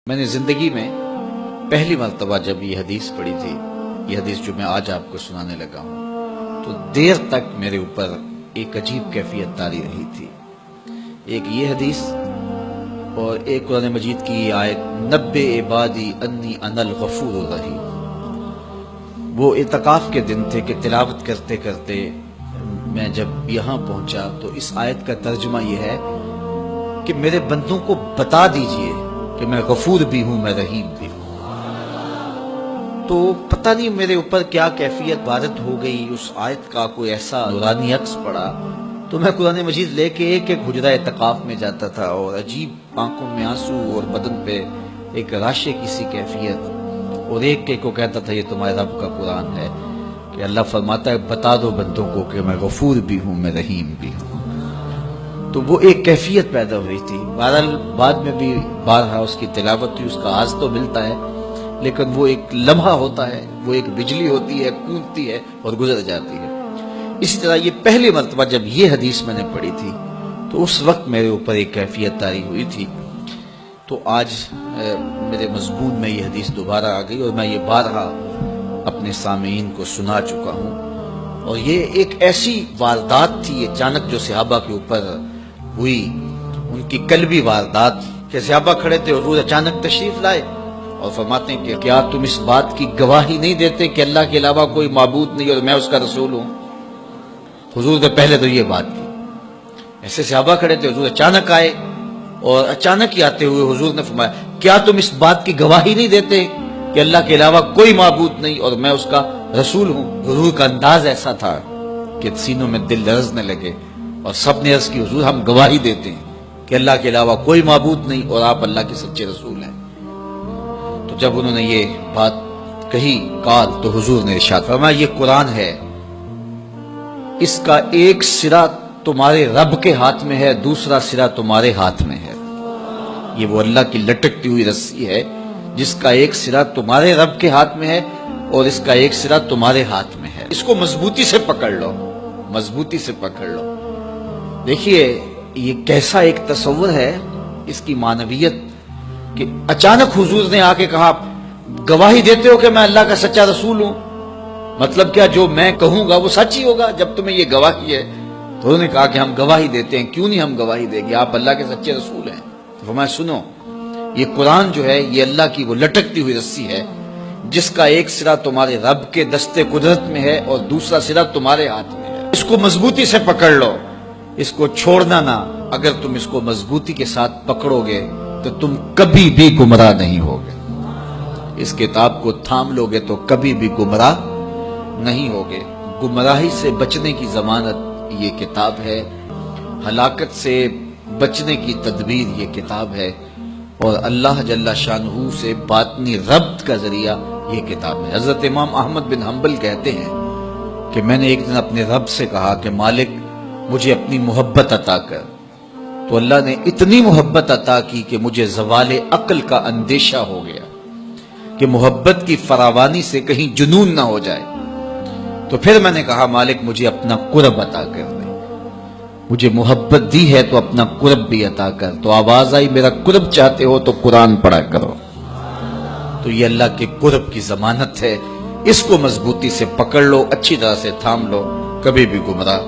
میں نے زندگی میں پہلی مرتبہ جب یہ حدیث پڑھی تھی، یہ حدیث جو میں آج آپ کو سنانے لگا ہوں، تو دیر تک میرے اوپر ایک عجیب کیفیت طاری رہی تھی۔ ایک یہ حدیث اور ایک قرآن مجید کی آیت نبّئ عبادی انی انا الغفور الرحیم۔ وہ اعتکاف کے دن تھے کہ تلاوت کرتے کرتے میں جب یہاں پہنچا تو اس آیت کا ترجمہ یہ ہے کہ میرے بندوں کو بتا دیجئے کہ میں غفور بھی ہوں، میں رحیم بھی ہوں۔ تو پتہ نہیں میرے اوپر کیا کیفیت وارد ہو گئی، اس آیت کا کوئی ایسا نورانی عکس پڑا تو میں قرآن مجید لے کے ایک ایک حجرہ اعتکاف میں جاتا تھا اور عجیب آنکھوں میں آنسو اور بدن پہ ایک راشے کی سی کیفیت، اور ایک کو کہتا تھا یہ تمہارے رب کا قرآن ہے کہ اللہ فرماتا ہے بتا دو بندوں کو کہ میں غفور بھی ہوں، میں رحیم بھی ہوں۔ تو وہ ایک کیفیت پیدا ہوئی تھی۔ بہرحال بعد میں بھی بارہا اس کی تلاوت ہوئی، اس کا آواز تو ملتا ہے لیکن وہ ایک لمحہ ہوتا ہے، وہ ایک بجلی ہوتی ہے، کونتی ہے اور گزر جاتی ہے۔ اسی طرح یہ پہلی مرتبہ جب یہ حدیث میں نے پڑھی تھی تو اس وقت میرے اوپر ایک کیفیت طاری ہوئی تھی۔ تو آج میرے مضمون میں یہ حدیث دوبارہ آ گئی اور میں یہ بارہا اپنے سامعین کو سنا چکا ہوں، اور یہ ایک ایسی واردات تھی اچانک جو صحابہ کے اوپر ہوئی، ان کی قلبی واردات کہ صحابہ کھڑے تھے، حضور اچانک تشریف لائے اور فرماتے ہیں کہ کیا تم اس بات کی گواہی نہیں دیتے کہ اللہ کے علاوہ کوئی معبود نہیں اور میں اس کا رسول ہوں؟ حضور نے پہلے تو یہ بات کی، ایسے صحابہ کھڑے تھے، حضور اچانک آئے اور اچانک ہی آتے ہوئے حضور نے فرمایا کیا تم اس بات کی گواہی نہیں دیتے کہ اللہ کے علاوہ کوئی معبود نہیں اور میں اس کا رسول ہوں؟ حضور کا انداز ایسا تھا کہ سینوں میں دل لرزنے لگے اور سب نے عرض کی حضور ہم گواہی دیتے ہیں کہ اللہ کے علاوہ کوئی معبود نہیں اور آپ اللہ کے سچے رسول ہیں۔ تو جب انہوں نے یہ بات کہی قال تو حضور نے ارشاد فرمایا یہ قرآن ہے، اس کا ایک سرا تمہارے رب کے ہاتھ میں ہے، دوسرا سرا تمہارے ہاتھ میں ہے۔ یہ وہ اللہ کی لٹکتی ہوئی رسی ہے جس کا ایک سرا تمہارے رب کے ہاتھ میں ہے اور اس کا ایک سرا تمہارے ہاتھ میں ہے، اس کو مضبوطی سے پکڑ لو، مضبوطی سے پکڑ لو۔ دیکھیے یہ کیسا ایک تصور ہے اس کی معنویت کہ اچانک حضور نے آ کے کہا گواہی دیتے ہو کہ میں اللہ کا سچا رسول ہوں، مطلب کیا جو میں کہوں گا وہ سچ ہی ہوگا جب تمہیں یہ گواہی ہے؟ تو انہوں نے کہا کہ ہم گواہی دیتے ہیں۔ کیوں نہیں ہم گواہی دیں گے، آپ اللہ کے سچے رسول ہیں۔ تو فرمایا سنو یہ قرآن جو ہے یہ اللہ کی وہ لٹکتی ہوئی رسی ہے جس کا ایک سرا تمہارے رب کے دستے قدرت میں ہے اور دوسرا سرا تمہارے ہاتھ میں ہے، اس کو مضبوطی سے پکڑ لو، اس کو چھوڑنا نہ۔ اگر تم اس کو مضبوطی کے ساتھ پکڑو گے تو تم کبھی بھی گمراہ نہیں ہوگے، اس کتاب کو تھام لو گے تو کبھی بھی گمراہ نہیں ہوگے۔ گمراہی سے بچنے کی ضمانت یہ کتاب ہے، ہلاکت سے بچنے کی تدبیر یہ کتاب ہے، اور اللہ جل شانہ سے باطنی ربط کا ذریعہ یہ کتاب ہے۔ حضرت امام احمد بن حنبل کہتے ہیں کہ میں نے ایک دن اپنے رب سے کہا کہ مالک مجھے اپنی محبت عطا کر، تو اللہ نے اتنی محبت عطا کی کہ مجھے زوال عقل کا اندیشہ ہو گیا کہ محبت کی فراوانی سے کہیں جنون نہ ہو جائے۔ تو پھر میں نے کہا مالک مجھے اپنا قرب عطا کر دے، مجھے محبت دی ہے تو اپنا قرب بھی عطا کر۔ تو آواز آئی میرا قرب چاہتے ہو تو قرآن پڑھا کرو۔ تو یہ اللہ کے قرب کی ضمانت ہے، اس کو مضبوطی سے پکڑ لو، اچھی طرح سے تھام لو، کبھی بھی گمراہ